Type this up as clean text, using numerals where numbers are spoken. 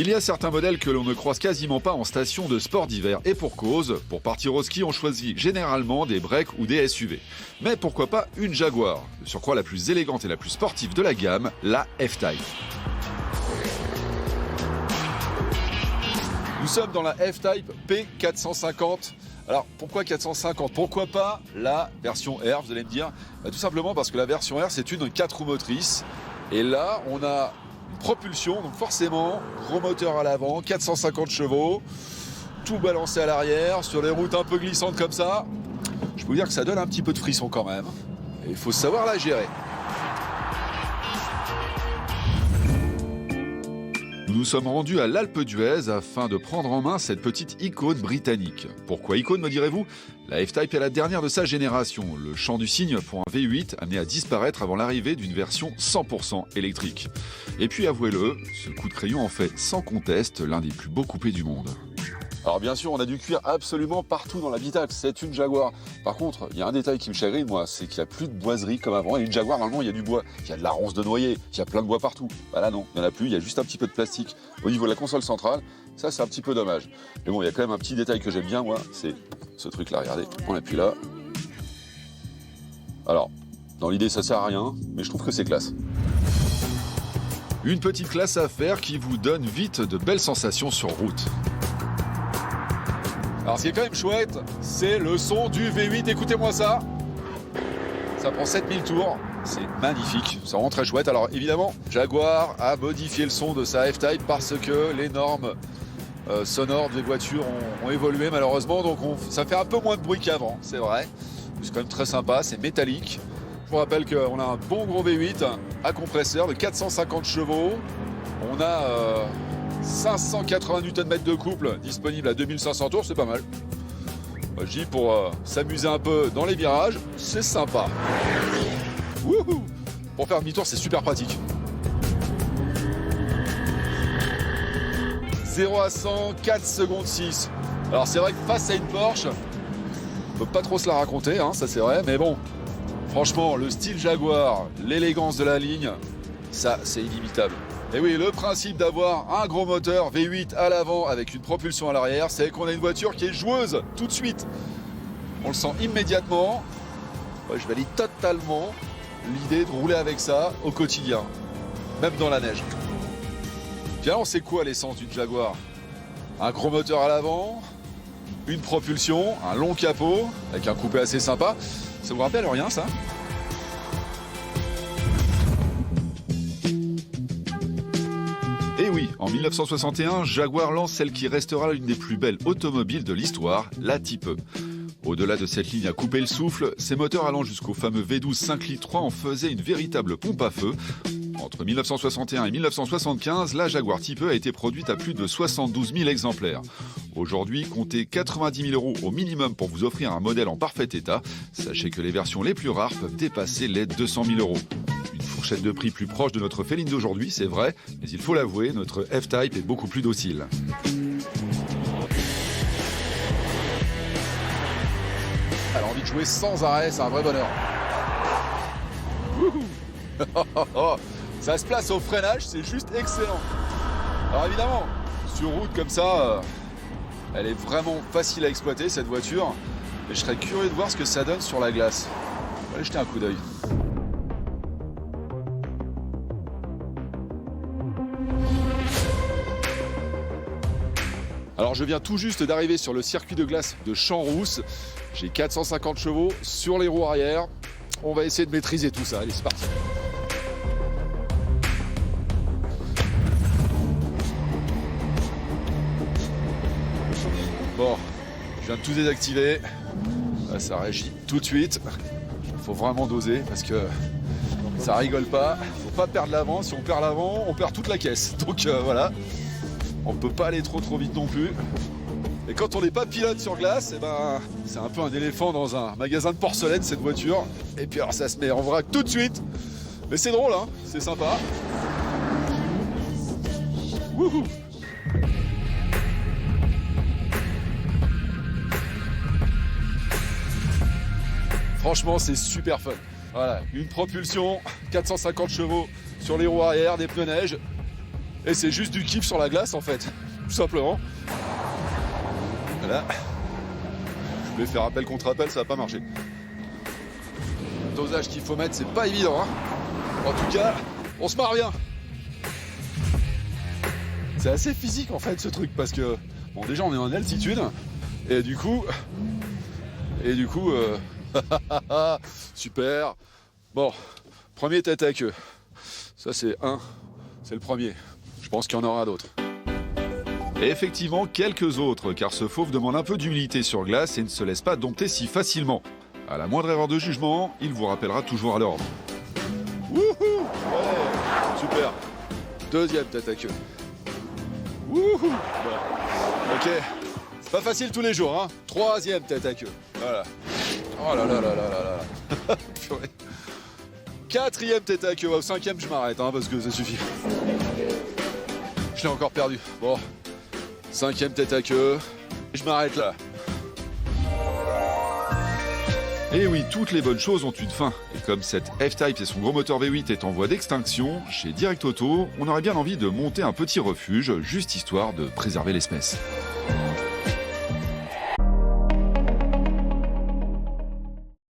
Il y a certains modèles que l'on ne croise quasiment pas en station de sport d'hiver. Et pour cause, pour partir au ski, on choisit généralement des breaks ou des SUV. Mais pourquoi pas une Jaguar, de surcroît la plus élégante et la plus sportive de la gamme, la F-Type. Nous sommes dans la F-Type P450. Alors pourquoi 450 ? Pourquoi pas la version R, vous allez me dire ? Tout simplement parce que la version R, c'est une 4 roues motrices. Et là, on a une propulsion, donc forcément, gros moteur à l'avant, 450 chevaux, tout balancé à l'arrière, sur des routes un peu glissantes comme ça. Je peux vous dire que ça donne un petit peu de frisson quand même. Et il faut savoir la gérer. Nous nous sommes rendus à l'Alpe d'Huez afin de prendre en main cette petite icône britannique. Pourquoi icône, me direz-vous ? La F-Type est la dernière de sa génération, le chant du cygne pour un V8 amené à disparaître avant l'arrivée d'une version 100% électrique. Et puis avouez-le, ce coup de crayon en fait sans conteste l'un des plus beaux coupés du monde. Alors bien sûr, on a du cuir absolument partout dans l'habitacle, c'est une Jaguar. Par contre, il y a un détail qui me chagrine, moi, c'est qu'il n'y a plus de boiserie comme avant. Et une Jaguar, normalement, il y a du bois, il y a de la ronce de noyer, il y a plein de bois partout. Bah là non, il n'y en a plus, il y a juste un petit peu de plastique au niveau de la console centrale. Ça, c'est un petit peu dommage. Mais bon, il y a quand même un petit détail que j'aime bien, moi, c'est ce truc-là, regardez, on appuie là. Alors, dans l'idée, ça sert à rien, mais je trouve que c'est classe. Une petite classe à faire qui vous donne vite de belles sensations sur route. Alors ce qui est quand même chouette, c'est le son du V8, écoutez-moi ça. Ça prend 7000 tours, c'est magnifique, ça rend très chouette. Alors évidemment, Jaguar a modifié le son de sa F-Type parce que les normes sonores des voitures ont évolué malheureusement. Donc ça fait un peu moins de bruit qu'avant, c'est vrai. C'est quand même très sympa, c'est métallique. Je vous rappelle qu'on a un bon gros V8 à compresseur de 450 chevaux. On a 580 Nm de couple disponible à 2500 tours, c'est pas mal. Moi, je dis pour s'amuser un peu dans les virages, c'est sympa. Wouhou ! Pour faire demi-tour, c'est super pratique. 0 à 100, 4 secondes 6. Alors c'est vrai que face à une Porsche, on peut pas trop se la raconter, hein, ça c'est vrai, mais bon, franchement, le style Jaguar, l'élégance de la ligne, ça c'est inimitable. Et oui, le principe d'avoir un gros moteur V8 à l'avant avec une propulsion à l'arrière, c'est qu'on a une voiture qui est joueuse tout de suite. On le sent immédiatement. Ouais, je valide totalement l'idée de rouler avec ça au quotidien, même dans la neige. Puis alors, c'est quoi l'essence d'une Jaguar ? Un gros moteur à l'avant, une propulsion, un long capot avec un coupé assez sympa. Ça vous rappelle rien, ça ? Et oui, en 1961, Jaguar lance celle qui restera l'une des plus belles automobiles de l'histoire, la Type E. Au-delà de cette ligne à couper le souffle, ses moteurs allant jusqu'au fameux V12 5 litres 3 en faisaient une véritable pompe à feu. Entre 1961 et 1975, la Jaguar Type E a été produite à plus de 72 000 exemplaires. Aujourd'hui, comptez 90 000 € au minimum pour vous offrir un modèle en parfait état. Sachez que les versions les plus rares peuvent dépasser les 200 000 €. Fourchette de prix plus proche de notre féline d'aujourd'hui, c'est vrai, mais il faut l'avouer, notre F-Type est beaucoup plus docile. Elle a envie de jouer sans arrêt, c'est un vrai bonheur. Ça se place au freinage, c'est juste excellent. Alors évidemment, sur route comme ça, elle est vraiment facile à exploiter cette voiture. Et je serais curieux de voir ce que ça donne sur la glace. On va aller jeter un coup d'œil. Alors je viens tout juste d'arriver sur le circuit de glace de Champs-Rousse. J'ai 450 chevaux sur les roues arrière. On va essayer de maîtriser tout ça. Allez, c'est parti. Bon, je viens de tout désactiver. Là, ça réagit tout de suite. Il faut vraiment doser parce que ça rigole pas. Faut pas perdre l'avant. Si on perd l'avant, on perd toute la caisse. Donc voilà. On peut pas aller trop vite non plus. Et quand on n'est pas pilote sur glace, eh ben, c'est un peu un éléphant dans un magasin de porcelaine cette voiture. Et puis alors ça se met en vrac tout de suite. Mais c'est drôle, hein, c'est sympa. Wouhou! Franchement, c'est super fun. Voilà, une propulsion, 450 chevaux sur les roues arrière, des pneus neige. Et c'est juste du kiff sur la glace en fait, tout simplement. Voilà. Je voulais faire appel contre appel, ça va pas marcher. Le dosage qu'il faut mettre, c'est pas évident. Hein. En tout cas, on se marre bien. C'est assez physique en fait ce truc parce que bon déjà on est en altitude et du coup super. Bon, premier tête à queue. Ça c'est le premier. Je pense qu'il y en aura d'autres. Et effectivement, quelques autres, car ce fauve demande un peu d'humilité sur glace et ne se laisse pas dompter si facilement. À la moindre erreur de jugement, il vous rappellera toujours à l'ordre. Wouhou! Ouais, super. Deuxième tête à queue. Wouhou! Bon. Ok. C'est pas facile tous les jours, hein. Troisième tête à queue. Voilà. Oh là là là là là là. Purée. Quatrième tête à queue. Au cinquième, je m'arrête, hein, parce que ça suffit. Je l'ai encore perdu. Bon. Cinquième tête à queue. Je m'arrête là. Et oui, toutes les bonnes choses ont une fin. Et comme cette F-Type et son gros moteur V8 est en voie d'extinction, chez Direct Auto, on aurait bien envie de monter un petit refuge, juste histoire de préserver l'espèce.